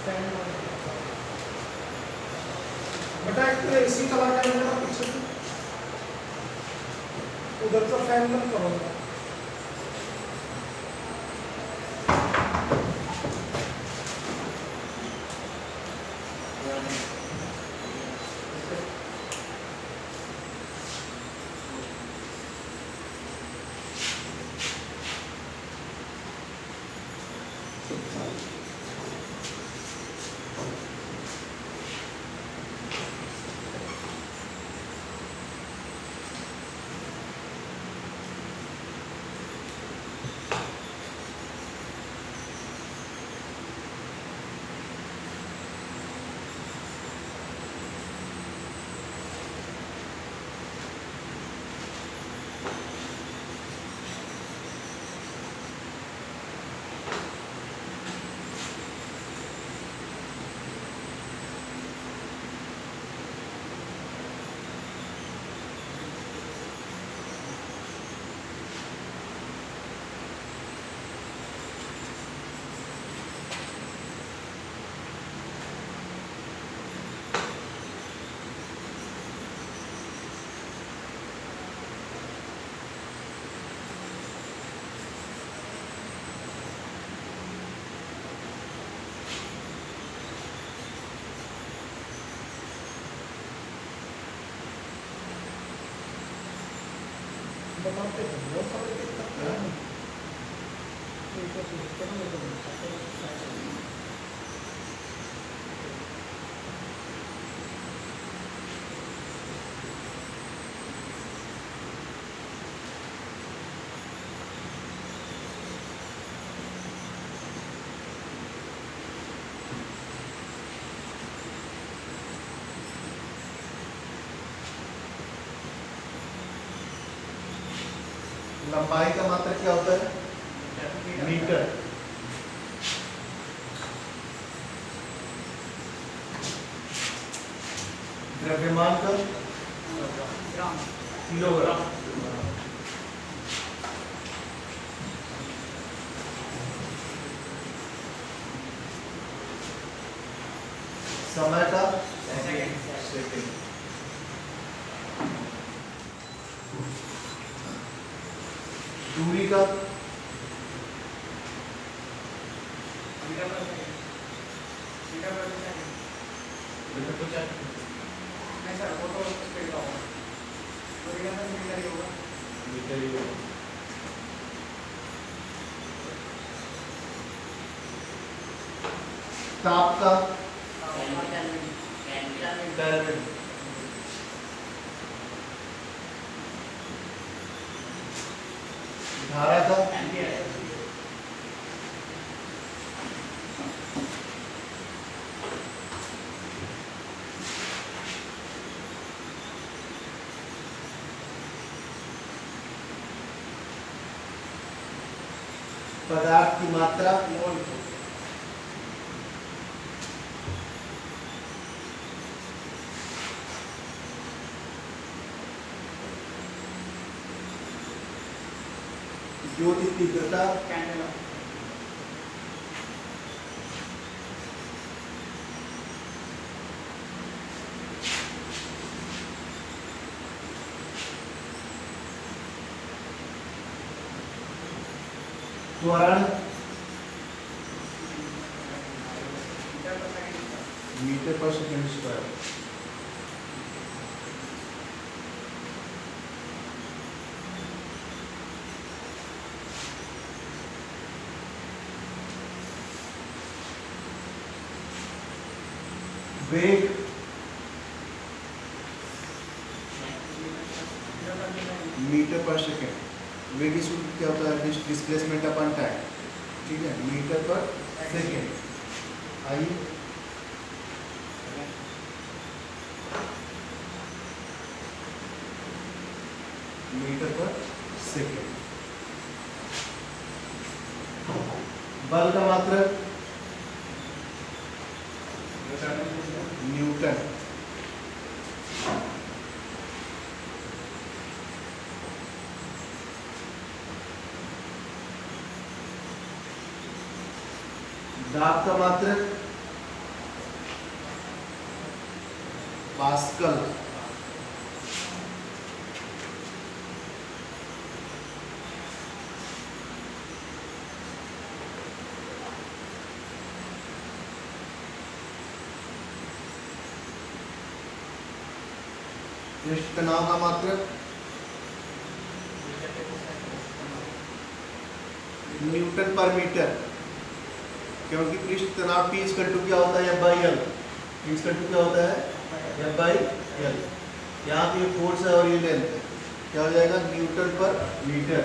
बेटा एक तो एसी चला के मेरा पीछे उधर का फैन बंद करो बेटा। बनाते हैं बहुत सारे दिक्कत है लंबाई का मात्रक क्या होता है? मीटर। द्रव्यमान का किलोग्राम। समय का सेकंड। दूरी का ताप का केल्विन। धारा का पदार्थ की मात्रा ज्योति तीव्रता त्वरण मीटर पर सेकंड स्क्वायर। वेग मीटर पर सेकेंड। वेग इस क्या होता है? डिस्प्लेसमेंट अपन टाइम। ठीक है, मीटर पर सेकेंड। आइए मीटर पर सेकेंड। बल का मात्रक न्यूटन। दाब का मात्रक पास्कल। पृष्ठ तनाव का मात्रक न्यूटन पर मीटर, क्योंकि पृष्ठ तनाव P = क्या होता है, F/L। P = क्या होता है, F/L। यहाँ पे ये फोर्स है और ये लेंथ है, क्या हो जाएगा, न्यूटन पर मीटर।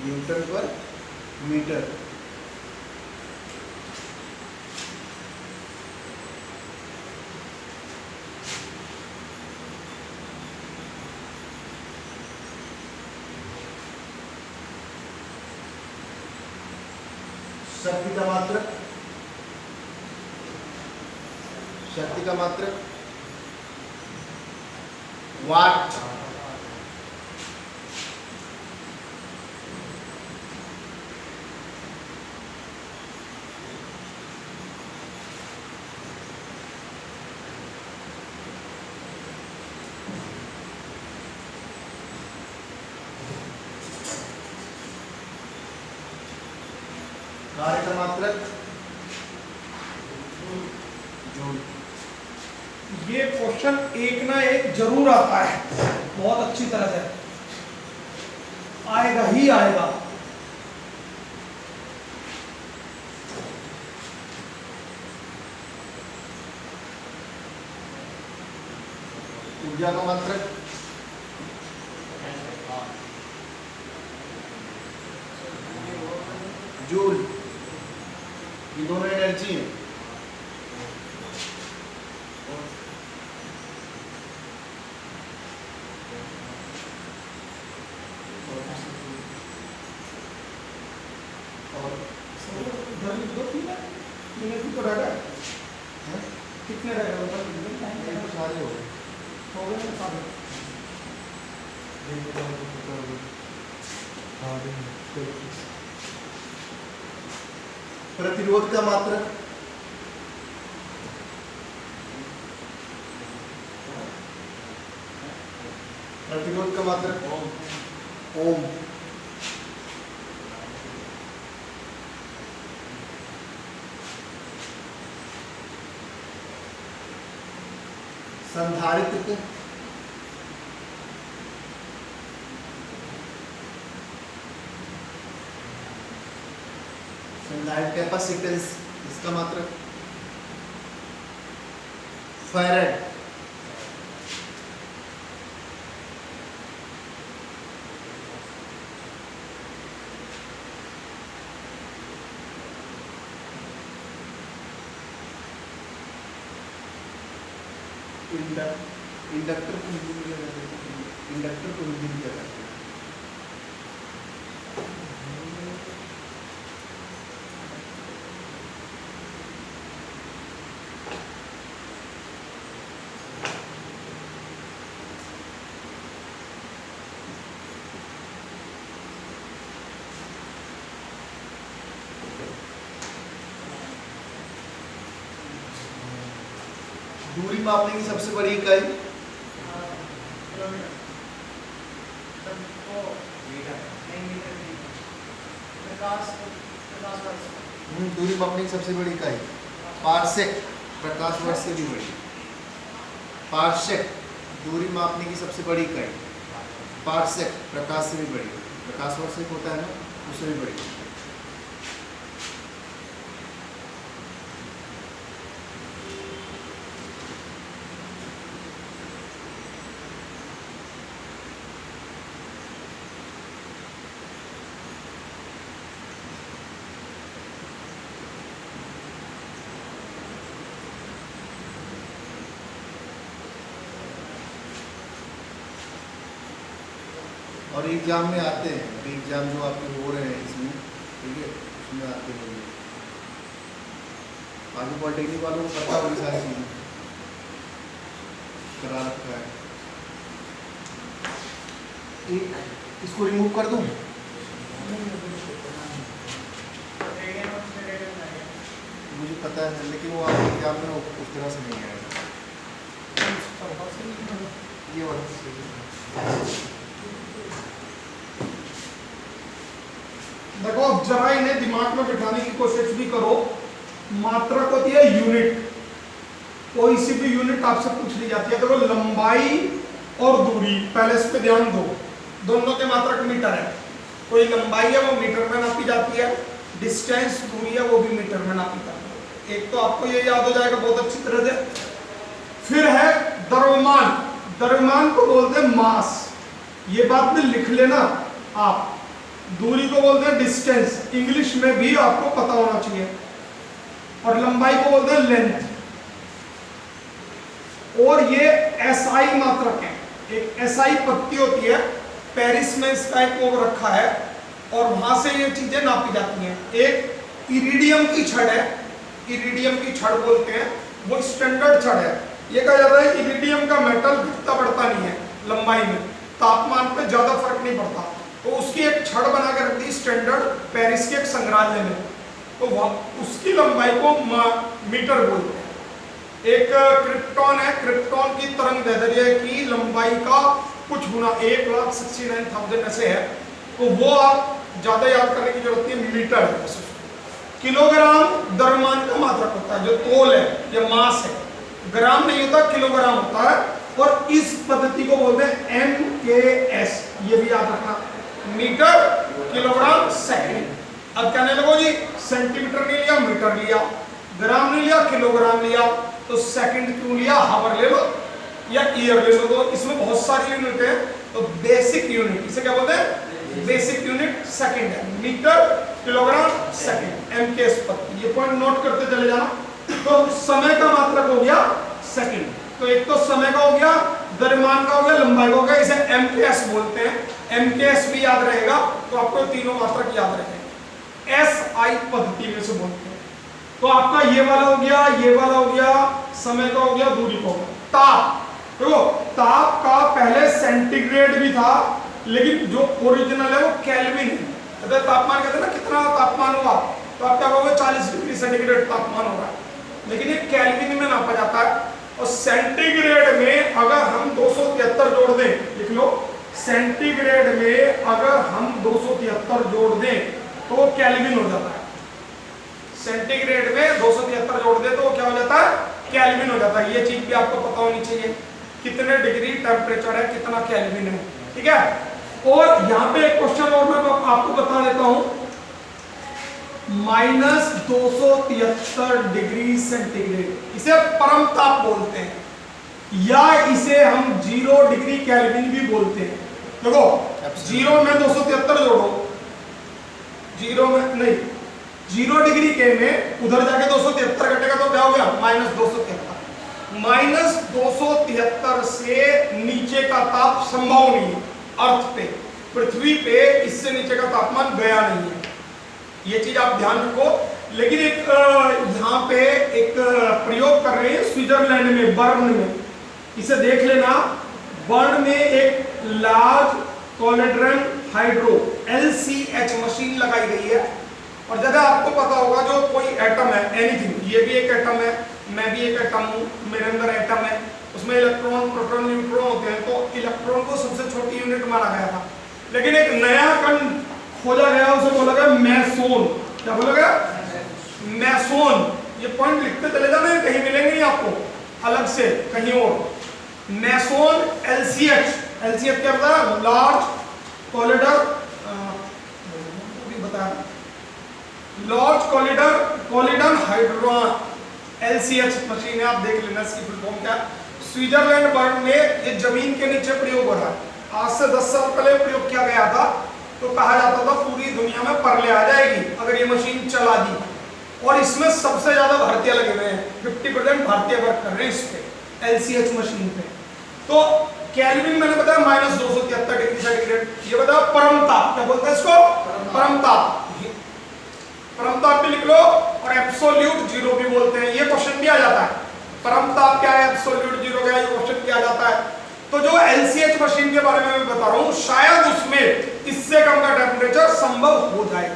न्यूटन पर मीटर। शक्ति का मात्रक, शक्ति का मात्रक वाट। कार्य का मात्रक जूल। ये क्वेश्चन एक ना एक जरूर आता है, बहुत अच्छी तरह से आएगा ही आएगा। ऊर्जा का मात्रक जूल। ये दोनों एनर्जी है। और उधर लिख दो, ठीक है, मिनट तो रहेगा, कितने रहेगा ये तो सारे हो गए। हो गए ना सारे। प्रतिरोध का मात्रक प्रतिरोध का मात्रक ओम। संधारित्र संधारित्र कैपेसिटेंस, इसका मात्रक फैराड। इंडक्टर को इंडक्टर को हिंदी में क्या कहते हैं? दूरी मापने की सबसे बड़ी इकाई दूरी मापने की सबसे बड़ी इकाई पार्सेक, प्रकाश वर्ष से भी बड़ी। पार्सेक दूरी मापने की सबसे बड़ी इकाई, पार्सेक प्रकाश से भी बड़ी। प्रकाश वर्ष एक होता है ना, उससे भी बड़ी। और एग्जाम में आते हैं, एग्जाम जो आपके हो रहे हैं इसमें, ठीक है, उसमें आते होंगे। आगे पॉलिटेक्निक वालों को पता होगी सारी चीज़ें, करा रखा है। एक इसको रिमूव कर दूं। पता है, लेकिन वो आपके एग्जाम में उस तरह से नहीं आएगा। ये वाला देखो अब जरा इन्हें दिमाग में बिठाने की कोशिश भी करो। मात्रक होती है यूनिट, कोई सी भी यूनिट आपसे पूछ ली जाती है। देखो लंबाई और दूरी, पहले इस पे ध्यान दो, दोनों के मात्रक मीटर है। कोई लंबाई है वो मीटर में नापी जाती है, डिस्टेंस दूरी है वो भी मीटर में नापी जाती है। एक तो आपको ये याद हो जाएगा बहुत अच्छी तरह से। फिर है द्रव्यमान, द्रव्यमान को बोलते हैं मास, ये बात में लिख लेना आप। दूरी को बोलते हैं डिस्टेंस, इंग्लिश में भी आपको पता होना चाहिए। और लंबाई को बोलते हैं लेंथ। और ये एसआई मात्रक है, एक एसआई पत्ती होती है, पेरिस में इसका एक वो रखा है और वहां से ये चीजें नापी जाती हैं। एक इरिडियम की छड़ है, इरिडियम की छड़ बोलते हैं, वो स्टैंडर्ड छड़ है। ये कहा जाता है इरिडियम का मेटल घटता बढ़ता नहीं है लंबाई में, तापमान पे ज्यादा फर्क नहीं पड़ता, तो उसकी एक छड़ बना के रख दी स्टैंडर्ड पेरिस के एक संग्रहालय में, तो उसकी लंबाई को मीटर बोलते हैं। एक क्रिप्टॉन है, क्रिप्टॉन की तरंग दैर्ध्य की लंबाई का कुछ गुना 1,69,000 ऐसे है, तो वो आप ज्यादा याद करने की जरूरत नहीं, मीटर है। किलोग्राम द्रव्यमान का मात्रक होता है, जो तोल है या मास है, ग्राम नहीं होता, किलोग्राम होता है। और इस पद्धति को बोलते हैं MKS, ये भी याद रखना, मीटर किलोग्राम सेकंड। अब कहने लगो जी सेंटीमीटर नहीं लिया, मीटर लिया, ग्राम नहीं लिया, किलोग्राम लिया, तो सेकंड क्यों लिया, हावर ले लो या ईयर ले लो, तो इसमें बहुत सारी यूनिट है। तो बेसिक यूनिट इसे क्या बोलते हैं, बेसिक यूनिट सेकंड है, मीटर किलोग्राम सेकंड, MKS पद्धति। ये पॉइंट नोट करते चले जाना। तो समय का मात्रक हो गया सेकंड, तो एक तो समय का हो गया, द्रव्यमान का हो गया, लंबाई का हो गया, इसे MKS बोलते हैं। MKS भी याद रहेगा तो आपको तीनों मात्रक याद रहेंगे। SI पद्धति में से बोलते हैं। तो आपका ये वाला हो गया, ये वाला हो गया, समय का हो गया, दूरी का हो गया। ताप, देखो ताप का पहले सेंटीग्रेड भी था, लेकिन जो ओरिजिनल है वो केल्विन है। अगर तापमान कहते हैं ना कितना तापमान हुआ, तो आप क्या कहोगे 40 डिग्री सेंटीग्रेड तापमान हो रहा है, लेकिन ये केल्विन में नापा जाता है। और सेंटीग्रेड में अगर हम 273 जोड़ दें, लिख लो, सेंटीग्रेड में अगर हम 273 जोड़ दें तो वो केल्विन हो जाता है। सेंटीग्रेड में 273 जोड़ दें तो वो क्या हो जाता है, केल्विन हो जाता है। ये चीज भी आपको पता होनी चाहिए, कितने डिग्री टेम्परेचर है, कितना केल्विन है, ठीक है। और यहाँ पे एक क्वेश्चन और मैं आपको बता देता हूं, -273 डिग्री सेंटीग्रेड, इसे परम ताप बोलते हैं, या इसे हम 0 डिग्री केल्विन भी बोलते हैं। देखो 0 में 273 जोड़ो, 0 में नहीं, 0 डिग्री के में उधर जाके 273 घटेगा तो क्या हो गया, -273। -273 से नीचे का ताप संभव नहीं है अर्थ पे, पृथ्वी पे इससे नीचे का तापमान गया नहीं है, ये चीज आप ध्यान रखो। लेकिन एक यहाँ पे एक प्रयोग कर रहे हैं स्विट्जरलैंड में, बर्न में, इसे देख लेना। बर्न में एक लार्ज कोलेड्रन हाइड्रो LCH मशीन लगाई गई है। और जैसा आपको पता होगा जो कोई एटम है, एनीथिंग, ये भी एक एटम है, मैं भी एक एटम हूँ, मेरे अंदर एटम है, उसमें इलेक्ट्रॉन प्रोटॉन न्यूट्रॉन होते हैं, तो इलेक्ट्रॉन को सबसे छोटी यूनिट माना गया था। लेकिन एक नया कण खोजा गया, उसे बोला गया मेसोन। क्या बोला गया, मेसोन। ये पॉइंट लिखते चले जाना, कहीं मिलेंगे नहीं आपको अलग से कहीं और। मेसोन LCH, LCH क्या बताया, लार्ज कोलिडन हाइड्रोन LCH मशीन है, आप देख लेना इसकी फुल फॉर्म क्या। स्विट्जरलैंड बर्न में ये जमीन के नीचे प्रयोग हो रहा है। आज से 10 साल पहले प्रयोग किया गया था, तो कहा जाता था पूरी दुनिया में परले आ जाएगी अगर ये मशीन चला दी। और इसमें सबसे ज्यादा भारतीय लगे हुए हैं, 50% भारतीय वर्क कर रहे हैं इस पे, LCH मशीन पे। तो केल्विन मैंने बताया -273 डिग्री सेंटीग्रेड, ये बताया परम ताप, क्या बोलते हैं इसको, परम ताप। परम ताप भी लिख लो, और एब्सोल्यूट जीरो भी बोलते हैं, ये क्वेश्चन भी आ जाता है, परम ताप क्या है, एब्सोल्यूट जीरो क्या है, ये क्वेश्चन भी आ जाता है। तो जो LCH मशीन के बारे में मैं बता रहा हूँ, शायद उसमें इससे कम का टेम्परेचर संभव हो जाए,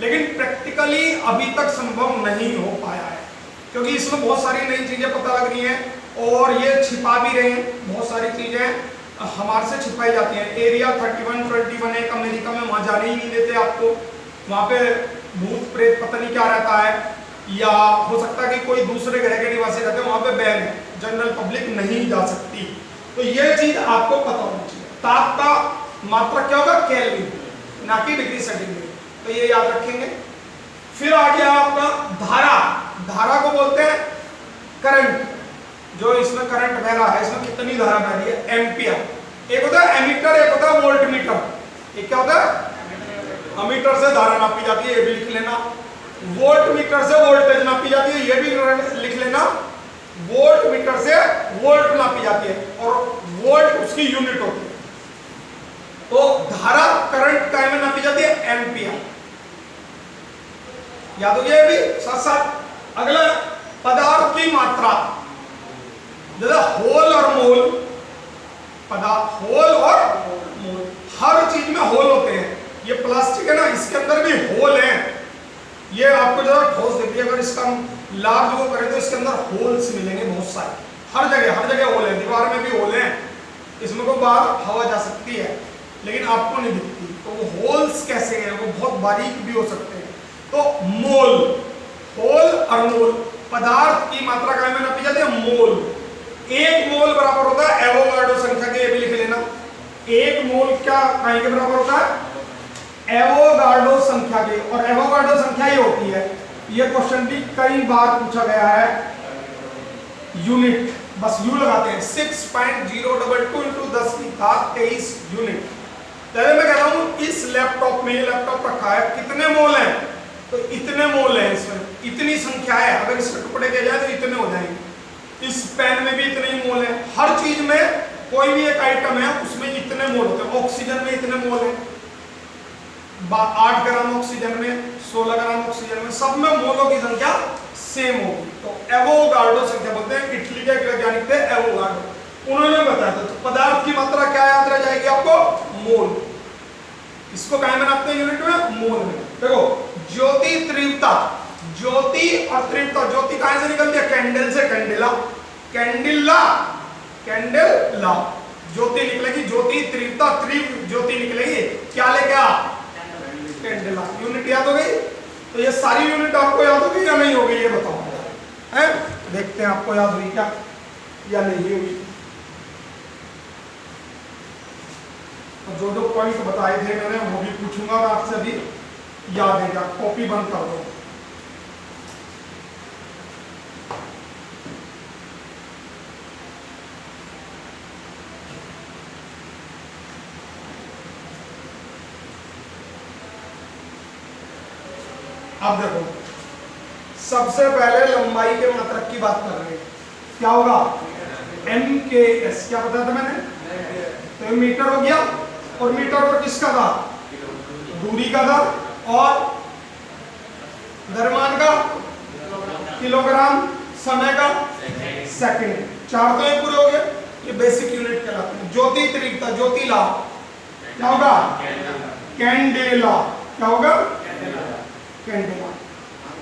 लेकिन प्रैक्टिकली अभी तक संभव नहीं हो पाया है। क्योंकि इसमें बहुत सारी नई चीजें पता लग रही हैं और ये छिपा भी रहे हैं, बहुत सारी चीजें हमारे से छिपाई जाती हैं। एरिया 31-21 एक अमेरिका में, वहां जाने ही नहीं देते आपको, वहां पे भूत प्रेत पता नहीं क्या रहता है, या हो सकता है कि कोई दूसरे ग्रह के निवासी रहते हैं, वहां पे बैन है, जनरल पब्लिक नहीं जा सकती। तो ये चीज आपको पता होनी चाहिए। ताप का मात्रक क्या होगा? केल्विन, ना कि डिग्री सेंटीग्रेड, तो ये याद रखेंगे। फिर आ गया आपका धारा। धारा को बोलते हैं करंट, जो इसमें करंट बह रहा है, इसमें कितनी धारा बह रही है? एम्पियर। एक होता है एमीटर, एक होता है वोल्टमीटर। एक क्या होता है? अमीटर से धारा नापी जाती है, ये भी लिख लेना। वोल्टमीटर से वोल्टेज नापी जाती है, ये भी लिख लेना। वोल्टमीटर से वोल्ट नापी जाती है और वोल्ट उसकी यूनिट होती है। तो धारा करंट काय में नापी जाती है? एम्पियर। याद हो गया? भी साथ साथ अगला पदार्थ की मात्रा, जैसे होल और मोल। पदार्थ होल और मोल, हर चीज में होल होते हैं। ये प्लास्टिक है ना, इसके अंदर भी होल है। ये आपको जरा ठोस देखिए, अगर इसका लार्ज वो करें तो इसके अंदर होल्स मिलेंगे बहुत सारे, हर जगह होल है। दीवार में भी होल है, इसमें को बाहर हवा जा सकती है लेकिन आपको नहीं दिखती। तो वो होल्स कैसे हैं? वो बहुत बारीक भी हो सकते हैं। तो मोल, होल और मोल, पदार्थ की मात्रा काय में नापी जाती है? मोल। एक मोल बराबर होता है एवोगाड्रो संख्या के, ये भी लिख लेना। एक मोल क्या काय के बराबर होता है? एवोगाड्रो संख्या के। और एवोगाड्रो संख्या ये होती है, ये क्वेश्चन भी कई बार पूछा गया है, यूनिट, बस यू लगाते हैं, 6.022 × 10⁻23 यूनिट। चलिए मैं कहता हूं इस लैपटॉप में, ये लैपटॉप रखा है, कितने मोल हैं? तो इतने मोल हैं इसमें, इतनी संख्या है। अगर इसके टुकड़े किए जाए तो इतने हो जाएंगे। इस पेन में भी इतने ही मोल हैं। हर चीज में कोई भी एक आइटम है उसमें इतने मोल होते हैं। ऑक्सीजन में इतने मोल हैं, 8 ग्राम ऑक्सीजन में, 16 ग्राम ऑक्सीजन में, सब में मोलों की संख्या सेम होगी। तो एवोगाड्रो संख्या बोलते हैं। इटली के वैज्ञानिक थे एवोगाड्रो, उन्होंने बताया था। तो पदार्थ की मात्रा क्या याद रह जाएगी आपको? मोल। इसको कहां में नापते हैं? यूनिट में, मोल में। देखो ज्योति तीव्रता, ज्योति और तीव्रता, ज्योति कहां से निकलती है? कैंडल से, कैंडिला, कैंडिला, कैंडेला, ज्योति निकलेगी। ज्योति तीव्रता, तीव्र ज्योति निकलेगी, क्या लेके? कैंडेला। यूनिट याद हो गई? तो ये सारी यूनिट आपको याद होगी या नहीं होगी? ये बताओ हैं, देखते हैं आपको याद हुई क्या या नहीं हुई। जो जो पॉइंट बताए थे मैंने वो भी पूछूंगा और आपसे अभी याद है क्या? कॉपी बंद कर दो। अब देखो, सबसे पहले लंबाई के मात्रक की बात कर रहे हैं, क्या होगा? MKS। क्या बताया था मैंने? तो मीटर हो गया, और मीटर पर किसका था? दूरी का था, और द्रव्यमान का किलोग्राम, समय का सेकंड। 4 तो ये पूरे हो गए, ये बेसिक यूनिट कहलाते हैं। ज्योति तीव्रता, ज्योतिला, क्या होगा? कैंडेला। क्या होगा? कैंडेला।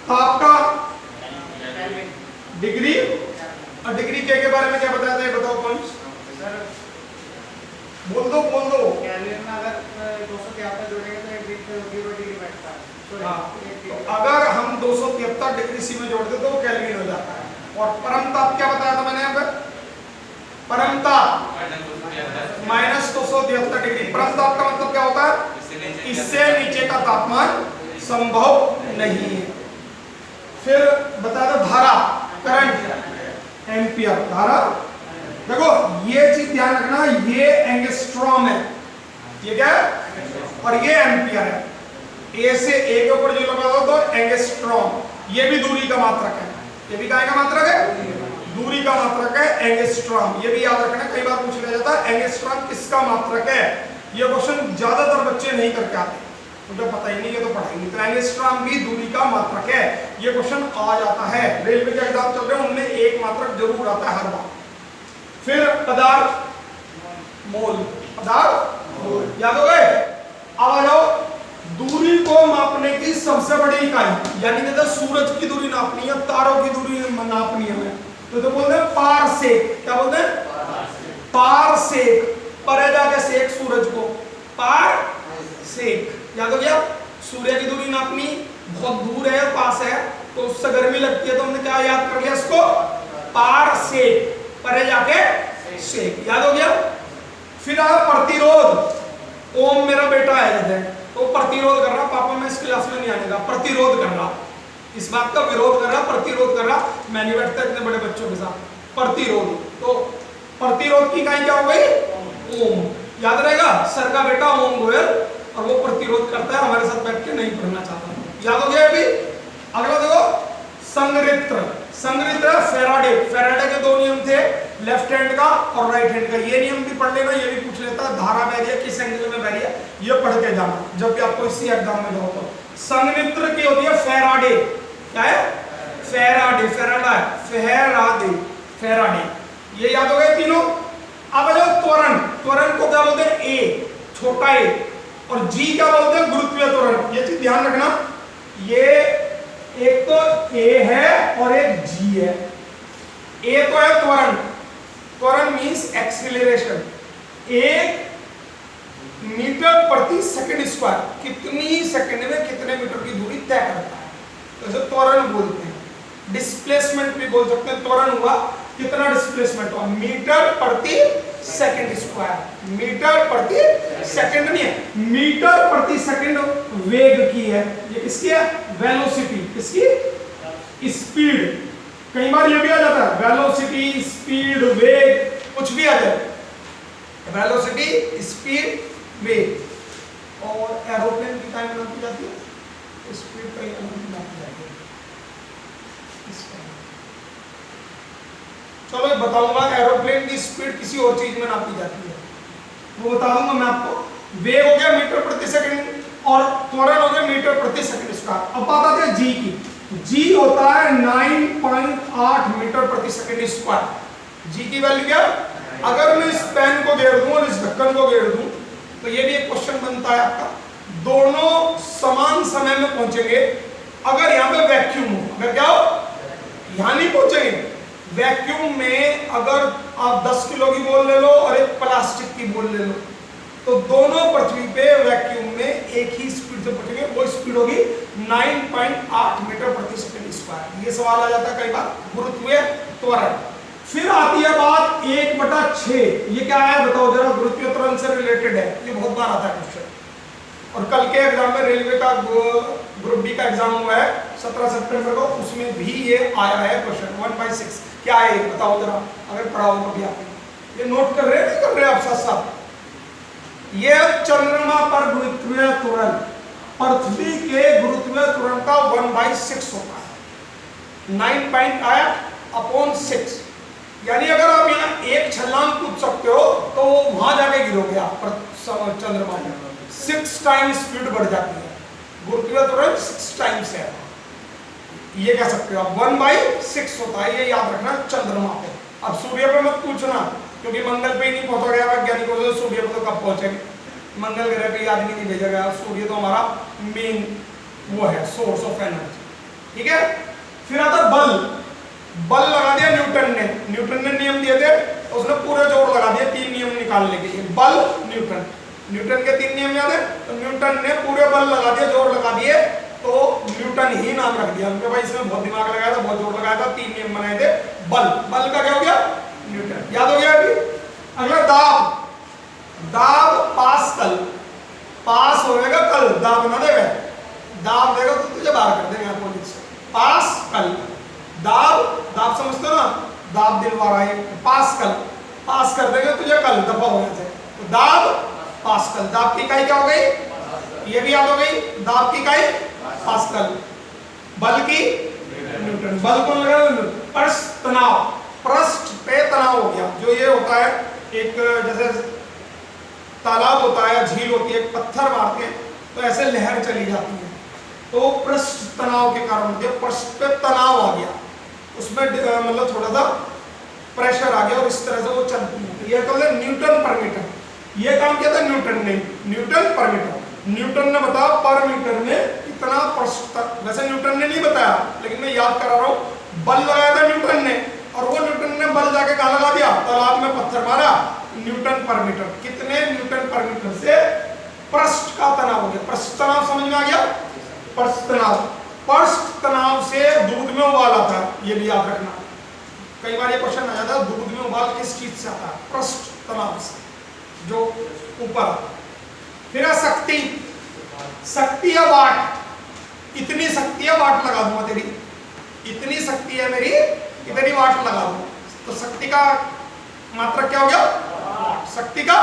ताप का डिग्री, और डिग्री के बारे में क्या बताया था? ये बताओ पॉइंट्स। बोल दो, बोल दो। केल्विन में अगर 273 जोड़ेंगे तो 1 डिग्री बैठता है। तो अगर हम 273 डिग्री सी में जोड़ दे तो केल्विन हो जाता है। और परम ताप क्या बताया था मैंने? यहाँ पे परम ताप -273 डिग्री। परम ताप का मतलब क्या होता है? इससे नीचे का तापमान संभव नहीं है। फिर बता दो धारा, करंट, एम्पियर। धारा, देखो ये चीज ध्यान रखना, ये एंगस्ट्रॉम है, ये क्या है? और ये एम्पियर है। ए से ए के ऊपर जो लगा दो तो एंगस्ट्रॉम। ये भी दूरी का मात्रक है, ये भी क्या का मात्रक है? दूरी का मात्रक है, एंगस्ट्रॉम। ये भी याद रखना, कई बार पूछ लिया जाता है एंगस्ट्रॉम किसका मात्रक है। ये क्वेश्चन ज्यादातर बच्चे नहीं करके आते, मुझे पता ही नहीं है तो पढ़ाएंगे। तो एंगस्ट्रॉम भी दूरी का मात्रक है, ये क्वेश्चन आ जाता है। रेलवे के एग्जाम चल रहे हैं, उनमें एक मात्रक जरूर आता है हर बार। फिर पदार्थ, मोल, पदार्थ मोल, याद हो गए? अब आ जाओ दूरी को मापने की सबसे सबसे बड़ी इकाई, यानी कि सूरज की दूरी नापनी है, तारों की दूरी नापनी है हमें, तो बोलते हैं पारसेक। क्या बोलते हैं? पारसेक। परे जाके सेक सूरज को, पारसेक। याद हो गया? सूर्य की दूरी नापनी, बहुत दूर है पास है तो उससे गर्मी लगती है, तो हमने क्या याद कर लिया इसको? पारसेक। परे जाके सेक। याद हो गया? फिर आया प्रतिरोध। ओम मेरा बेटा है जैसे, तो प्रतिरोध कर रहा, पापा मैं इस क्लास में नहीं आने का, प्रतिरोध कर रहा, इस बात का विरोध कर रहा, प्रतिरोध कर रहा, मैं नहीं बैठता इतने बड़े बच्चों के साथ। प्रतिरोध। तो प्रतिरोध की इकाई क्या हो गई? ओम। याद रहेगा? सर का बेटा ओम गोयल, और वो प्रतिरोध करता है, हमारे साथ बैठ के नहीं पढ़ना चाहता। याद हो गया? अभी अगला देखो, संगृत्र। संगृत्र फेराडे। फेराडे के दो नियम थे, लेफ्ट हैंड का और राइट हैंड का। ये नियम भी पढ़ लेना, ये भी पूछ लेता, धारा बह रही है, किस एंगल में बह रही है, ये पढ़ के जाना जब भी आपको इसी एग्जाम में जाओ तो। संगृत्र की होती है फेराडे। क्या है? फेराडे। Faraday, Faraday, Faraday. ये याद हो गए तीनों। अब जो त्वरण, त्वरण को क्या बोलते हैं? ए, छोटा ए, और जी क्या बोलते हैं? गुरुत्वीय त्वरण। ये चीज ध्यान रखना, ये एक तो ए है और एक जी है। ए तो है त्वरण, त्वरण मींस एक्सीलरेशन। 1 मीटर प्रति सेकंड स्क्वायर, कितनी सेकंड में कितने मीटर की दूरी तय करता है, तो इसे त्वरण बोलते हैं। डिस्प्लेसमेंट भी बोल सकते हैं। त्वरण हुआ, कितना डिस्प्लेसमेंट हुआ? मीटर प्रति सेकंड स्क्वायर। मीटर प्रति सेकंड नहीं है, मीटर प्रति सेकंड वेग की है। ये किसकी है? वेलोसिटी। किसकी? स्पीड। कई बार ये भी आ जाता है, वेलोसिटी, स्पीड, वेग, कुछ भी आ जाए। वेलोसिटी, स्पीड, वेग। और एरोप्लेन की टाइम नापी जाती है, स्पीड का नापी जाती है। चलो बताऊंगा, एरोप्लेन की स्पीड किसी और चीज में नापी जाती है, वो बता दूंगा मैं आपको। वेग हो गया मीटर प्रति सेकंड, और त्वरण हो गया मीटर प्रति सेकंड स्क्वायर। अब बात आती है जी की। जी होता है 9.8 मीटर प्रति सेकंड स्क्वायर। जी की वैल्यू क्या? अगर मैं इस पेन को घेर दूं और इस ढक्कन को घेर दूं, तो ये भी एक क्वेश्चन बनता है आपका, दोनों समान समय में पहुंचेंगे अगर यहाँ पे वैक्यूम हो। अगर क्या हो? यहां नहीं पहुंचेंगे। वैक्यूम में अगर आप 10 किलो की बॉल ले लो और एक प्लास्टिक की बॉल ले लो, तो दोनों पृथ्वी पे वैक्यूम में एक ही स्पीड से पहुंचेंगे। वो स्पीड होगी 9.8 मीटर प्रति सेकंड स्क्वायर। ये सवाल आ जाता है कई बार, गुरुत्वीय त्वरण। फिर आती है बात 1/6। ये क्या है बताओ जरा? गुरुत्वीय त्वरण से रिलेटेड है, ये बहुत बार आता है क्वेश्चन। और कल के एग्जाम में रेलवे का ग्रुप डी का एग्जाम हुआ है 17 सितंबर को, उसमें भी ये आया है क्वेश्चन 1/6। क्या है बताओ जरा, अगर पढ़ा हो कभी आपने। ये नोट कर रहे हैं, नहीं कर रहे आप साथ साथ? ये चंद्रमा पर गुरुत्वीय त्वरण, पृथ्वी के गुरुत्वीय त्वरण का 1/6 होता है, 9.8/6। यानी अगर आप यहाँ एक छलांग कूद सकते हो तो वहां जाके गिरोगे आप चंद्रमा में, 6 टाइम स्पीड बढ़ जाती है। गुरुत्वीय त्वरण 6 टाइम्स है, ये कह सकते हो आप। 1/6 होता है, ये याद रखना चंद्रमा पे। अब सूर्य पे मत पूछना, क्योंकि मंगल पे ही नहीं पहुंचा गया वैज्ञानिकों से, सूर्य पे तो कब पहुंचेंगे? मंगल ग्रह पे आदमी नहीं भेजा गया, सूर्य तो हमारा मेन वो है, सोर्स ऑफ एनर्जी। ठीक है। फिर आता बल। बल लगा दिया न्यूटन ने, न्यूटन ने नियम दिए थे, उसने पूरे जोर लगा दिए 3 नियम निकालने के लिए। बल न्यूटन, न्यूटन के 3 नियम याद है, तो न्यूटन ने पूरे बल लगा दिए, जोर लगा दिए, तो न्यूटन ही नाम रख दिया उनके। भाई इसमें बहुत दिमाग लगाया था, बहुत जोर लगाया था, 3 नियम बनाए थे। बल, बल का क्या हो गया? न्यूटन। याद हो गया अभी? अगला दाब। दाब पास्कल। पास होएगा कल, दाब ना देगा, दाब देगा तो तुझे बाहर कर देंगे पुलिस से। पास्कल, दाब, दाब समझते हो ना, दाब दिलवा रहा है, पास्कल, पास कर देंगे तुझे कल, दफा हो जाते। तो दाब पास्कल। दाब की इकाई क्या हो गई? ये भी याद हो गई, दाब की इकाई पास्कल। बल की न्यूटन। बल कौन लगा? पृष्ठ तनाव, पृष्ठ पे तनाव हो गया। जो ये होता है, एक जैसे तालाब होता है, झील होती है, पत्थर मारते हैं तो ऐसे लहर चली जाती है, तो पृष्ठ तनाव के कारण होती है। पृष्ठ पे तनाव आ गया, उसमें मतलब थोड़ा सा प्रेशर आ गया और इस तरह से वो चलती है। ये कहते हैं न्यूटन पर मीटर। ये काम किया था न्यूटन ने, न्यूटन पर मीटर। न्यूटन ने बताया पर मीटर में कितना पृष्ठ, वैसे न्यूटन ने नहीं बताया लेकिन मैं याद करा रहा हूं, बल लगाया था न्यूटन ने, और वो न्यूटन ने बल जाके कहां लगा दिया, तालाब में पत्थर मारा, न्यूटन पर मीटर। कितने न्यूटन पर मीटर से पृष्ठ का तनाव हो गया। पृष्ठ तनाव समझ में आ गया, पृष्ठ तनाव, पृष्ठ तनाव से दूध में उबाल आता है, ये भी याद रखना। कई बार ये क्वेश्चन आ जाता है, दूध में उबाल किस चीज से आता है, पृष्ठ तनाव से, जो ऊपर। फिर है शक्ति, शक्ति या वाट, इतनी शक्ति है वाट लगा दूंगा तेरी, इतनी शक्ति है मेरी, इतनी वाट लगा दूंगा, तो शक्ति का मात्रक क्या हो गया, शक्ति का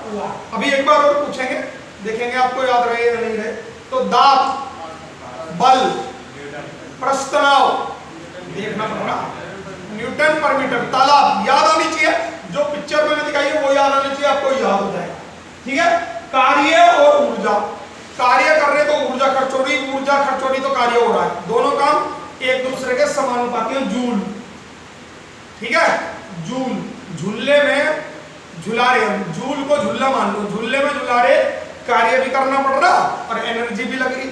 वाट। अभी एक बार और पूछेंगे, देखेंगे आपको याद रहे या नहीं रहे। तो दाब, बल, पृष्ठ तनाव, देखना पड़ेगा, न्यूटन पर मीटर, तालाब, याद आनी चाहिए, जो पिक्चर मैंने दिखाई है वो याद आनी चाहिए, आपको याद हो जाएगा। ठीक है, कार्य और ऊर्जा, कार्य कर रहे तो ऊर्जा खर्च हो रही, ऊर्जा खर्च हो रही तो कार्य हो रहा है, दोनों काम एक दूसरे के समानुपाती हैं। जूल, ठीक है, जूल, झूले में झुला रहे हम, जूल को झूला मान लो, झूले में झुला रहे, कार्य भी करना पड़ रहा और एनर्जी भी लग रही।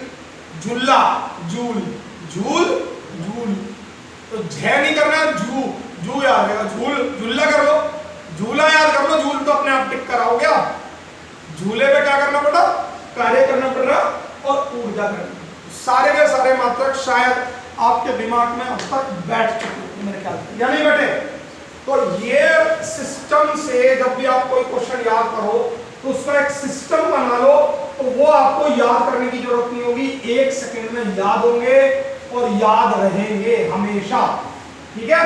झूला, जूल, झूल, जूल, तो झ नहीं करना, जू, जू याद रहेगा, झूल, झूला कर लो, झूला याद कर लो, झूल तो अपने आप टिक करा हो गया। झूले पे क्या करना पड़ा, कार्य करना पड़ रहा और ऊर्जा करना। सारे के सारे मात्रक शायद आपके दिमाग में अब तक बैठ चुके मेरे ख्याल से, या नहीं बैठे। तो ये सिस्टम से जब भी आप कोई क्वेश्चन याद करो तो उसका एक सिस्टम बना लो, तो वो आपको याद करने की जरूरत नहीं होगी, 1 सेकंड में याद होंगे और याद रहेंगे हमेशा। ठीक है,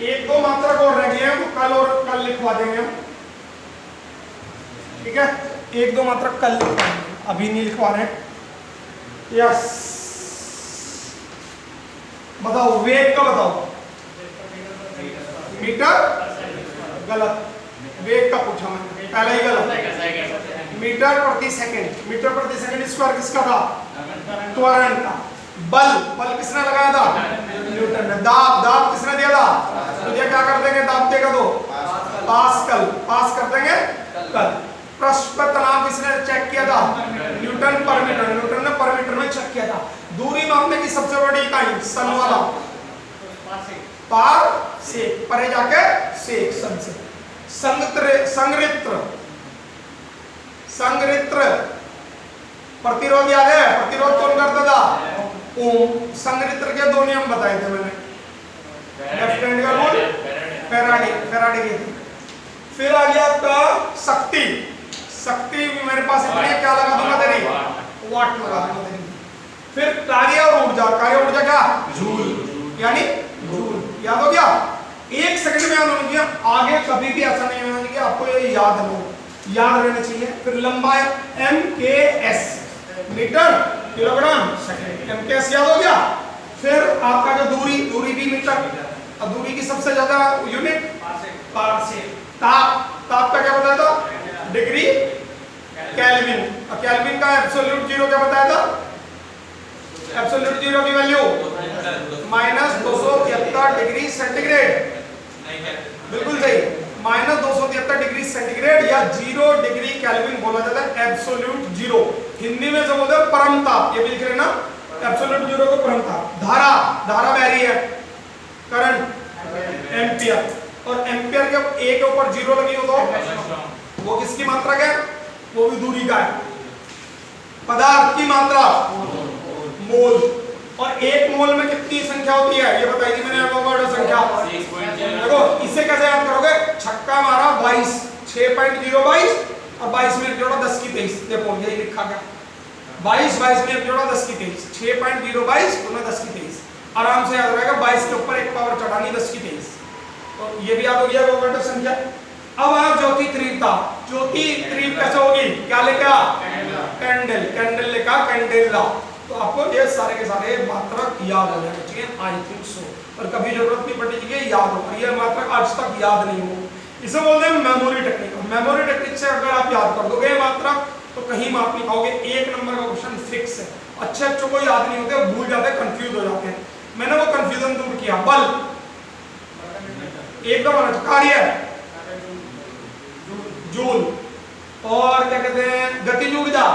एक दो मात्रक और रह गए हैं, तो कल लिखवा देंगे हम। ठीक है, एक दो मात्रक कल लिखवा देंगे, अभी नहीं लिखवा रहे। यस, बताओ वेग का, बताओ मीटर, गलत, वेग का पूछा मैंने, पहले ही गलत। मीटर प्रति सेकंड, मीटर प्रति सेकंड स्क्वायर किसका था, त्वरण का। बल, बल किसने लगाया था, न्यूटन ने। दाब, दाब किसने दिया था, मुझे क्या कर देंगे, दाब देगा तो पास्कल, पास कर देंगे कल। पृष्ठ पर तनाव किसने चेक किया था, न्यूटन पर मीटर, न्यूटन ने पर मीटर में चेक किया था। दूरी मापने की सबसे बड़ी इकाई सन वाला, पार से, परे जाके सेक, सन से। संगृत्र, संगृत्र, प्रतिरोध याद है, प्रतिरोध कौन करता था, ओम। संगृत्र के दो नियम बताए थे मैंने, लेफ्ट हैंड का रूल, फैराडे, फैराडे के थे। फिर आ गया आपका शक्ति, शक्ति मेरे पास इतनी है, क्या लगा दूंगा तेरी, वाट लगा दूंगा तेरी। फिर कार्य और ऊर्जा, कार्य ऊर्जा क्या, जूल, यानी जूल, याद हो गया। 1 सेकंड में याद होना चाहिए, आगे कभी भी ऐसा नहीं होना चाहिए, आपको ये याद हो, याद रहना चाहिए। फिर लंबाई MKS, metre kilogram second, MKS याद हो गया। फिर आपका जो दूरी, दूरी भी मीटर, और दूरी की सबसे ज्यादा यूनिट पारसेक। ताप, ताप का क्या बताया था, डिग्री केल्विन, और केल्विन का एब्सोल्यूट जीरो क्या बताया था, एब्सोल्यूट जीरो की वैल्यू -273 डिग्री सेंटीग्रेड, बिल्कुल सही, -273 डिग्री सेंटीग्रेड या 0 डिग्री केल्विन बोला जाता है एब्सोल्यूट जीरो। हिंदी में जो बोलते हैं परम ताप, ये भी लिख लेना, एब्सोल्यूट जीरो को परम ताप। धारा, धारा बह रही है, करंट एम्पियर, और एम्पियर के ए के ऊपर जीरो लगी हो तो वो किसकी मात्रक है, वो भी दूरी का है। पदार्थ की मात्रा मोल, और एक मोल में कितनी संख्या होती है ये बताई थी मैंने, एवोगाड्रो संख्या। देखो इसे कैसे याद करोगे, छक्का मारा 22, 6.022 और 22 में जोड़ा 10 की 23, देखो यही लिखा गया, 22 में जोड़ा 10 की 23, 6.022 और 10 की 23, आराम से याद रहेगा। 22 के ऊपर एक पावर चढ़ानी 10 की 23, तो ये भी याद हो गया एवोगाड्रो संख्या। अब आप ज्योति तीव्रता, ज्योति तीव्र कैसे होगी, क्या लिखा, कैंडल, कैंडल लिखा, कैंडेला। तो आपको ये सारे के सारे मात्रक याद हो जाने चाहिए, आई थिंक सो, और कभी जरूरत नहीं पड़नी चाहिए, याद हो। ये मात्रक आज तक याद नहीं हो, इसे बोलते हैं मेमोरी टेक्निक। मेमोरी टेक्निक से अगर आप याद कर दोगे मात्रक तो कहीं माप नहीं पाओगे, 1 नंबर का क्वेश्चन फिक्स है। अच्छे बच्चों को याद नहीं होते, भूल जाते हैं, कंफ्यूज हो जाते हैं। मैंने वो कंफ्यूजन दूर किया। बल एकदम कार्य जूल। और क्या कहते हैं गतिज ऊर्जा,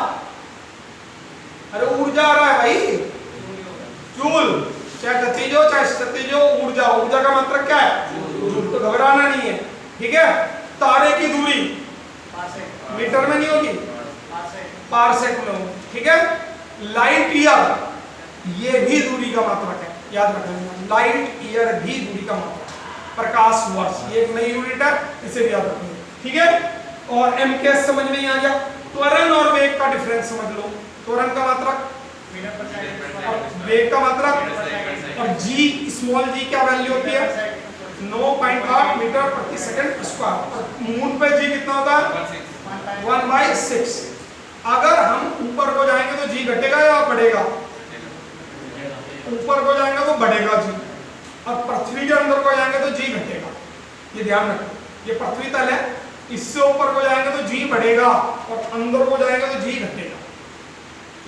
अरे ऊर्जा आ रहा है भाई, जूल। चाहे गतिज हो चाहे स्थितिज हो, ऊर्जा, ऊर्जा का मात्रक क्या है जूल, तो घबराना नहीं है, ठीक है। तारे की दूरी मीटर में नहीं होगी, पारसेक में होगी, ठीक है। लाइट ईयर, ये भी दूरी का मात्रक है, याद रखना, लाइट ईयर भी दूरी का मात्रक, प्रकाश वर्ष, ये एक नई यूनिट है, इसे भी याद रखना, ठीक है। और एमकेएस समझ में आ गया। त्वरण और वेग का डिफरेंस समझ लो, त्वरण का मात्रक और वेग का मात्रक, और जी स्मॉल जी क्या वैल्यू होती है 9.8 मीटर प्रति सेकंड स्क्वायर। मून पे जी कितना होता है 1/6। अगर हम ऊपर को जाएंगे तो जी घटेगा या बढ़ेगा, ऊपर को जाएंगे तो बढ़ेगा जी, और पृथ्वी के अंदर को जाएंगे तो जी घटेगा, ये ध्यान रखो। ये पृथ्वी तल है, इससे ऊपर को जाएंगे तो जी बढ़ेगा और अंदर को जाएंगे तो जी घटेगा,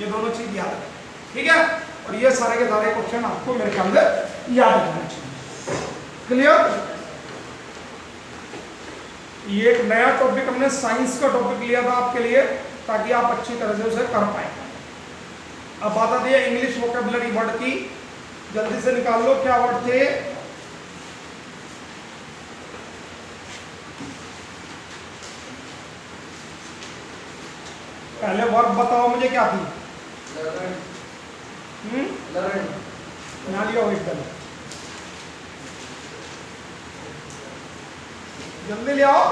ये दोनों चीज याद रखें, ठीक है। और ये सारे के सारे क्वेश्चन आपको मेरे ख्याल से याद रखना चाहिए, क्लियर। ये एक नया टॉपिक हमने साइंस का टॉपिक लिया था आपके लिए, ताकि आप अच्छी तरह से उसे कर पाए। अब बात आती है इंग्लिश वोकेबुलरी वर्ड की, जल्दी से निकाल लो क्या वर्ड थे। पहले वर्ब बताओ मुझे क्या थी, ना लिया एकदम जल्दी ले आओ।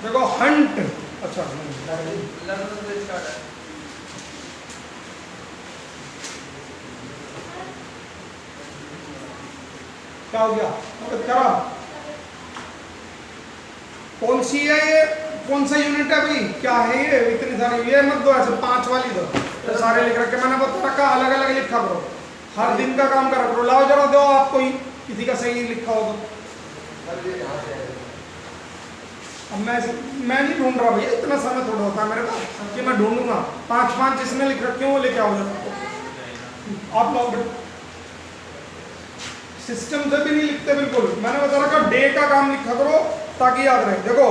देखो हंट, अच्छा क्या हो गया, क्या कौन सी है ये, कौन सा यूनिट है भाई, क्या है ये, इतनी सारी, ये मत दो ऐसे 5 वाली दो, तो सारे लिख रखे, मैंने बता रखा अलग अलग लिखा करो, हर दिन का काम करा करो। लाओ जरा दो आप कोई, किसी का सही लिखा हो तो। अब मैं नहीं ढूंढ रहा भैया, इतना समय थोड़ा होता है मेरे पास कि मैं ढूंढूंगा। 5 जिसने लिख रखे हो वो लेके आओ जरा। आप लोग सिस्टम से भी नहीं लिखते बिल्कुल, मैंने बता रखा डे का काम लिखा करो ताकि याद रहे। देखो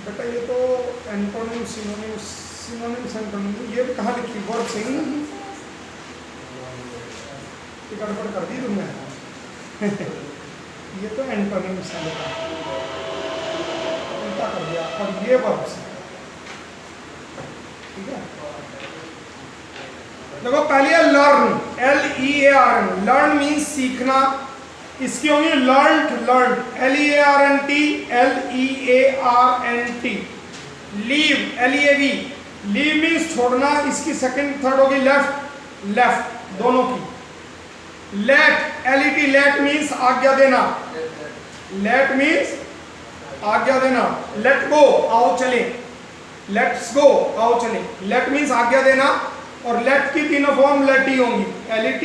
बेटा ये तो एंटोनिम सिनोनिम एंटोनिम, ये कहाँ लिखी वर्ड सही नहीं, गड़बड़ कर दी तुमने। ये तो एंटोनिम से उल्टा कर दिया, और ये वर्ब से, ठीक है। देखो पहले है लर्न, LEARN, लर्न मीन्स सीखना, इसकी होंगी learned, LEARNT, LEARNT। Leave, LEAV, leave means छोड़ना, इसकी सेकंड थर्ड होगी लेफ्ट दोनों की। लेट, LET, लेट मीन्स आज्ञा देना, लेट मीन्स आज्ञा देना। लेट गो, आओ चले, लेट्स गो, आओ चले, लेट मीन्स आज्ञा देना। और लेट की तीनों फॉर्म लेट ही होंगी, LET।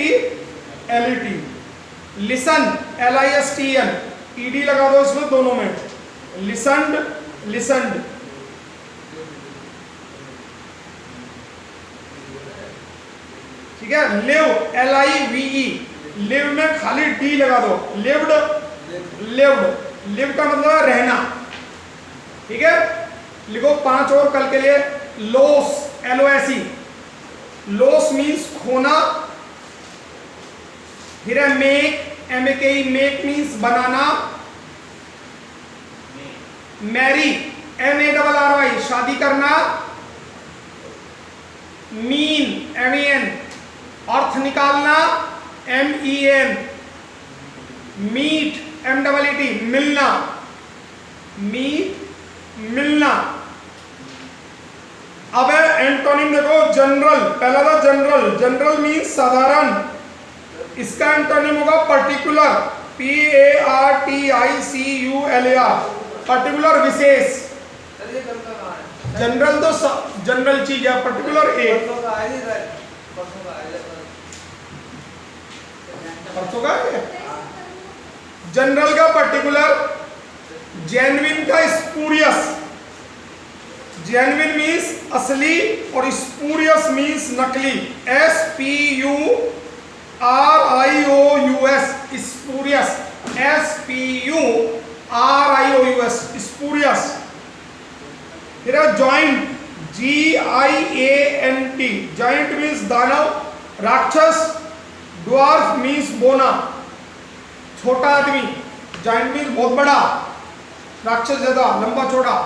लिसन, LISTN, ED लगा दो इसमें दोनों में, लिसन्ड। ठीक है। लिव, LIVE, लिव में खाली D लगा दो, लिव्ड, लिव का मतलब है रहना, ठीक है। लिखो 5 और कल के लिए। लॉस, LOSE, लॉस मीन्स खोना। फिर है मेक, MAKE, मेक मीन्स बनाना। मैरी, MARRY, शादी करना। मीन, MEN, अर्थ निकालना। MEN, मीट, MEET, मिलना, मिलना। अब है एंटोनिम, देखो जनरल, पहला था जनरल मीन्स साधारण, इसका एंटोनिम होगा पर्टिकुलर, PARTICULAR, पर्टिकुलर विशेष। जनरल तो जनरल चीज है, पर्टिकुलर एक। परसों का है, जनरल का पर्टिकुलर, जेन्युइन का स्पूरियस। जेन्युइन मीन्स असली और स्पूरियस मीन्स नकली। SPURIOUS spurious, SPURIOUS spurious. फिर जॉइंट, GIANT जॉइंट मीन्स दानव, राक्षस। ड्वार्फ मीन्स बोना, छोटा आदमी। जॉइंट मीन्स बहुत बड़ा, राक्षस ज्यादा लंबा चौड़ा,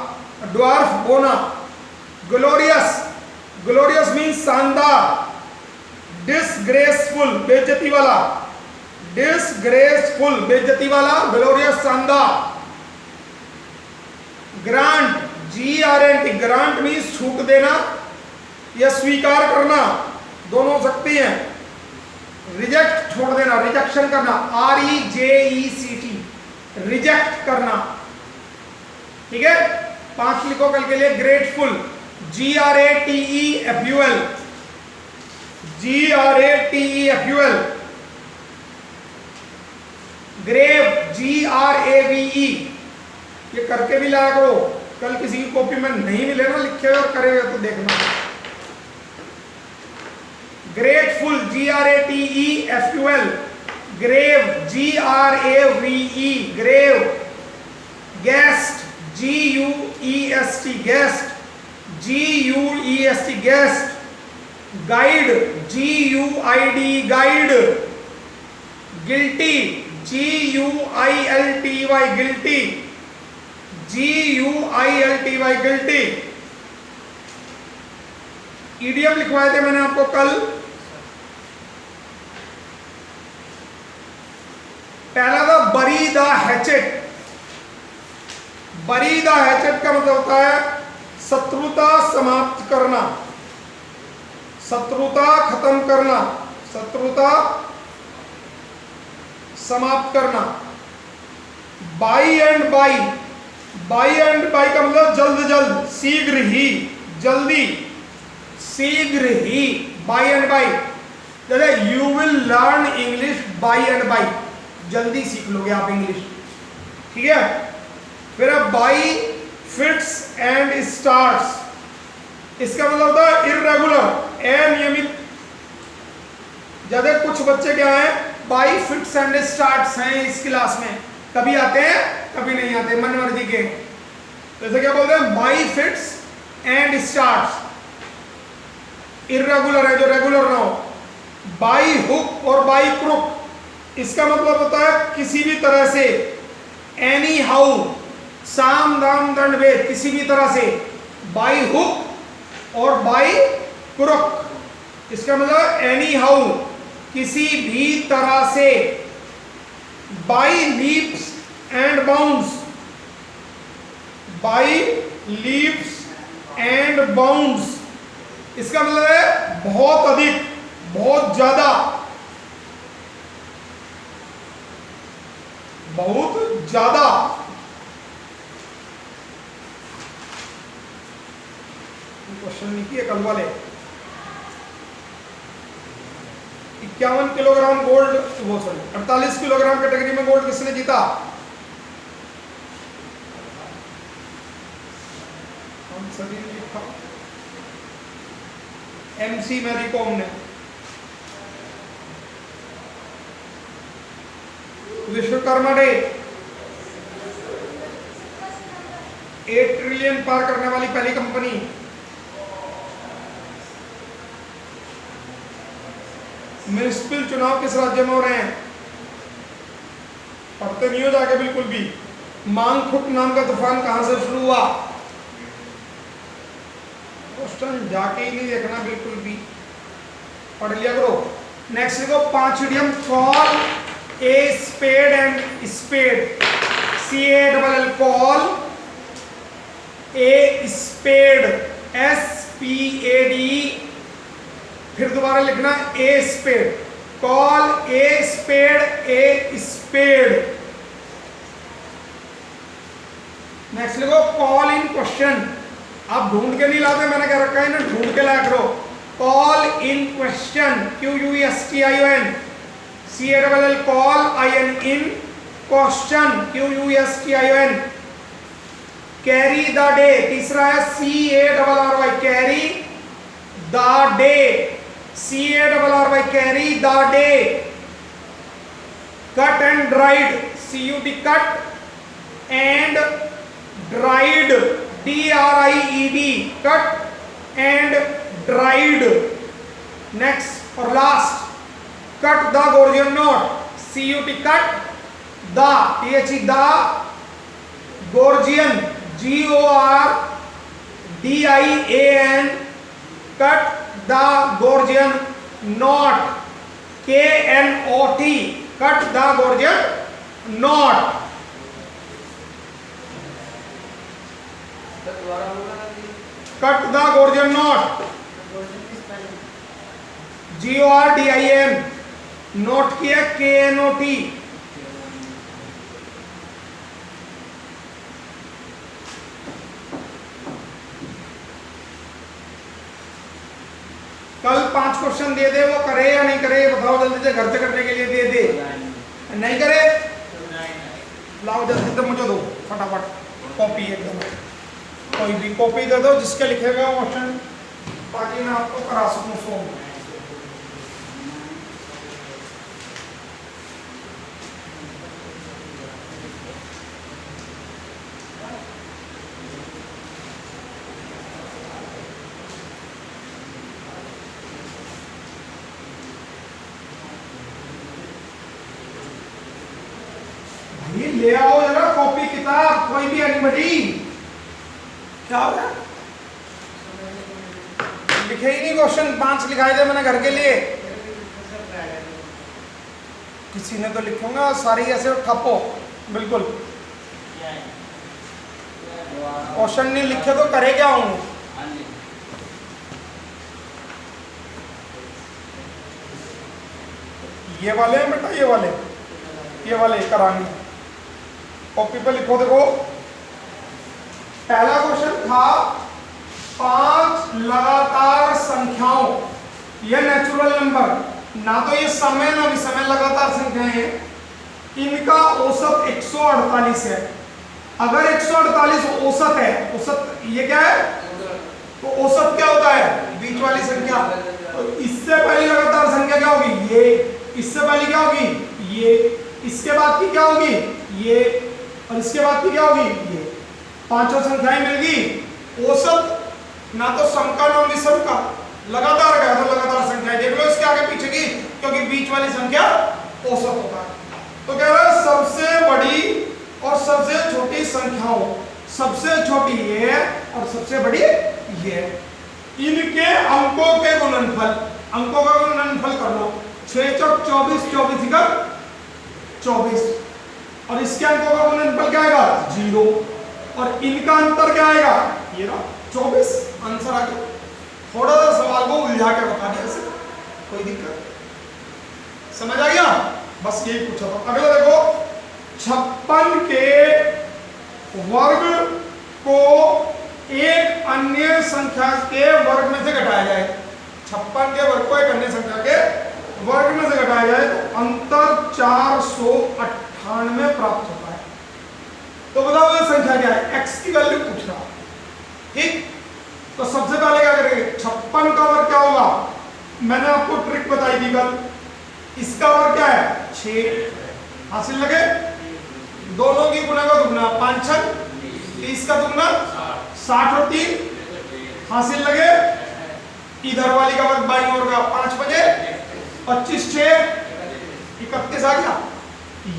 ड्वार्फ बोना। ग्लोरियस, ग्लोरियस मीन्स शानदार। डिसग्रेसफुल बेइज्जती वाला, डिसग्रेसफुल बेइज्जती वाला, ग्लोरियस शानदार। ग्रांट, GRANT ग्रांट मीन्स छूट देना या स्वीकार करना, दोनों हो सकती हैं। रिजेक्ट छोड़ देना, रिजेक्शन करना, REJECT रिजेक्ट करना। ठीक है, 5 लिखो कल के लिए। Grateful, GRATEFUL GRATEFUL। Grave, GRAVE ये करके भी लाया करो, कल किसी की कॉपी में नहीं मिले ना लिखे हुए और करे हुए तो देखना। Grateful, GRATEFUL। Grave, GRAVE grave. Guest, GUEST guest, GUEST guest. Guide, GUID guide. Guilty, GUILTY guilty, GUILTY guilty. Idiom लिखवाए थे मैंने आपको कल। पहला था bury the hatchet. Bury the hatchet का मतलब होता है शत्रुता समाप्त करना, शत्रुता खत्म करना, शत्रुता समाप्त करना। By and by, by and by का मतलब जल्द जल्द, शीघ्र ही, जल्दी, शीघ्र ही। बाई एंड बाई, जैसे you will learn English by and by, जल्दी सीख लोगे आप इंग्लिश। ठीक है, फिर अब बाई फिट्स एंड स्टार्ट्स, इसका मतलब होता है इर्रेगुलर, अनियमित। ज्यादा कुछ बच्चे क्या हैं, बाई फिट्स एंड स्टार्ट्स हैं इस क्लास में, कभी आते हैं कभी नहीं आते, मन मर्जी के। जैसे क्या बोलते हैं, by fits and starts, irregular है जो रेगुलर ना हो। बाई हुक और बाई क्रुक, इसका मतलब होता है किसी भी तरह से, एनी हाउ, साम दाम दंड भेद, किसी भी तरह से। बाई हुक और बाई क्रुक, इसका मतलब एनी हाउ, किसी भी तरह से। By leaps and bounds, by leaps and bounds, इसका मतलब है बहुत अधिक, बहुत ज्यादा, बहुत ज्यादा। क्वेश्चन नहीं किए कल वाले। 51 किलोग्राम गोल्ड, वो सॉरी 48 किलोग्राम कैटेगरी में गोल्ड किसने जीता? सभी ने लिखा, MC मैरी कॉम ने। विश्वकर्मा डे, 8 ट्रिलियन पार करने वाली पहली कंपनी। म्युनिसिपल चुनाव किस राज्य में हो रहे हैं? पढ़ते नहीं हो जाके बिल्कुल भी। मांगखुट नाम का तूफान कहां से शुरू हुआ? क्वेश्चन जाके ही नहीं देखना बिल्कुल भी, पढ़ लिया करो। नेक्स्ट देखो 5 idiom. Call a spade and spade, CALL call a spade, SPAD। फिर दोबारा लिखना a spade, call a spade, a spade. Next लिखो कॉल इन क्वेश्चन। आप ढूंढ के नहीं लाते, मैंने क्या रखा है ना, ढूंढ के लाया करो। Call in question, QUESTION, CALL call, IN in, question QUESTION, carry the day. तीसरा है CARRY, carry the day, CARRY, carry the day. Cut and dried, CUT, cut and dried, DRIED, cut and dried. Next और लास्ट, cut the Gordian knot, CUT, cut the, THE, the Gordian, GORDIAN, cut the Gordian knot, KNOT, cut the Gordian knot. Cut the Gordian knot, GORDIAN, note किया KNOT। कल 5 question दे दे, वो करे या नहीं करे बताओ जल्दी से, घर से करने के लिए दे दे, नहीं करे लाओ जल्दी से मुझे दो फटाफट कॉपी, एकदम कोई भी कॉपी दे दो जिसके लिखेगा क्वेश्चन, ताकि मैं आपको करा सकूं सोम। ये ले आओ जरा कॉपी किताब, कोई भी एनीबडी। क्या हो रहा है? लिखे ही नहीं क्वेश्चन, 5 लिखाए थे मैंने घर के लिए, किसी ने तो लिखूंगा, सारी ऐसे ठप्पो बिल्कुल। क्वेश्चन नहीं लिखे तो करे क्या हूं? ये वाले हैं बेटा, ये वाले करानी। कॉपी पे लिखो, देखो पहला क्वेश्चन था 5 लगातार संख्याओं, ये नेचुरल नंबर, ना तो ये समय ना विषम लगातार संख्याएं हैं, इनका औसत 148 है। अगर 148 औसत है, औसत ये क्या है, तो औसत क्या होता है, बीच वाली संख्या। तो इससे पहली लगातार संख्या क्या होगी, ये, इससे पहली क्या होगी, ये, इसके बाद की क्या होगी, ये, और इसके बाद की क्या होगी, ये। पांचों संख्याएं मिल गई। औसत ना तो सम का ना विषम का, लगातार गया तो लगातार संख्याएं देख लो इसके आगे पीछे की, क्योंकि बीच वाली संख्या औसत होता है। तो कह रहा है सबसे बड़ी और सबसे छोटी संख्याओं, सबसे छोटी ये है और सबसे बड़ी ये है, इनके अंकों के गुणनफल, अंकों का गुणनफल कर लो। 6 चौक 24, 24 का 24, और इसके अंकों का गुणनफल क्या आएगा, 0, और इनका अंतर क्या आएगा, ये रहा 24। आंसर आ गया। थोड़ा सा सवाल को उलझा के बता दिया, ऐसे कोई दिक्कत, समझ आ गया, बस यही पूछा था। अगला देखो, 56 के वर्ग को एक अन्य संख्या के वर्ग में से घटाया जाए। 56 के वर्ग को एक अन्य संख्या के वर्ग में से घटाया जाए तो अंतर 498 प्राप्त होता है। तो बताओ ये संख्या क्या है, x की वैल्यू पूछ रहा, ठीक। तो सबसे पहले क्या करेंगे, 56 का वर्ग क्या होगा, मैंने आपको ट्रिक बताई थी कल, इसका वर्ग क्या है 6, हासिल लगे, दोनों की गुना का दुगना 5 6 30 का दुगना 60 और 3 हासिल लगे, इधर वाली का वर्ग बाईं ओर का 5 बजे 25 6 31 आ गया।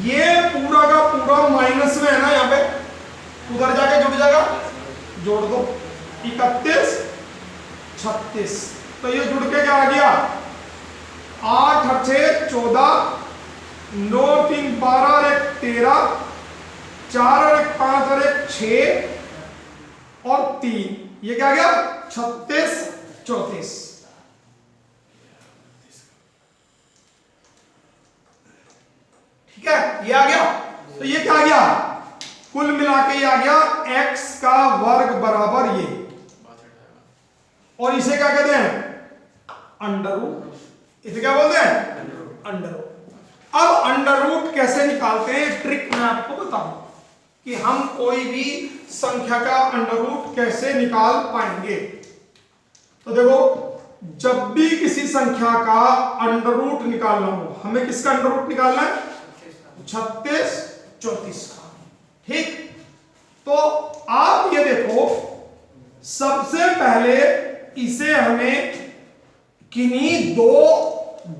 ये पूरा का पूरा माइनस में है ना, यहाँ पे उधर जाके जुड़ जाएगा, जोड़ दो 31 36, तो ये जुड़ के क्या आ गया 8 और 6 14, 9 3 12 और 1 13, 4 और 1 5 और 1 6 और 3, ये क्या आ गया 36 34। ठीक है, ये आ गया। तो ये क्या आ गया, कुल मिला के ये आ गया x का वर्ग बराबर ये, और इसे क्या कहते हैं अंडर रूट, इसे क्या बोलते हैं अंडर रूट। अब अंडर रूट कैसे निकालते हैं, ट्रिक मैं आपको बताऊंगा कि हम कोई भी संख्या का अंडर रूट कैसे निकाल पाएंगे। तो देखो, जब भी किसी संख्या का अंडर रूट निकालना हो, हमें किसका अंडर रूट निकालना है, 36 34 का। ठीक, तो आप ये देखो, सबसे पहले इसे हमें किन्हीं दो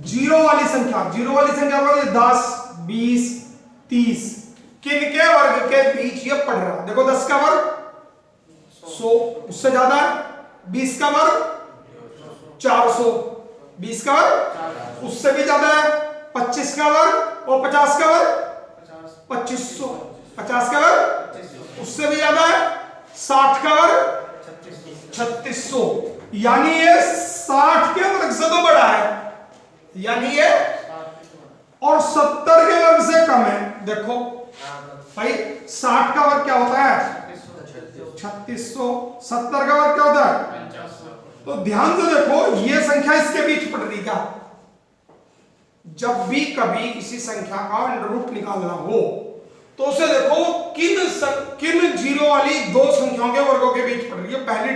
जीरो वाली संख्या बोले 10 20 30 किनके वर्ग के बीच ये पढ़ रहा है। देखो 10 का वर्ग 100, उससे ज्यादा है, 20 का वर्ग 400, 20 का वर्ग उससे भी ज्यादा है, 25 का वर्ग और 50 का वर्ग 2500, 50 का वर्ग उससे भी ज्यादा है, 60 का वर्ग 3600, यानी ये 60 के वर्ग से तो बड़ा है, यानी ये, और 70 के वर्ग से कम है। देखो भाई 60 का वर्ग क्या होता है 3600, 70 का वर्ग क्या होता है, तो ध्यान से देखो ये संख्या इसके बीच पड़ रही क्या। जब भी कभी किसी संख्या का अंडर रूट निकालना हो तो उसे देखो किन जीरो वाली दो संख्याओं के वर्गों के बीच पड़ रही है। पहली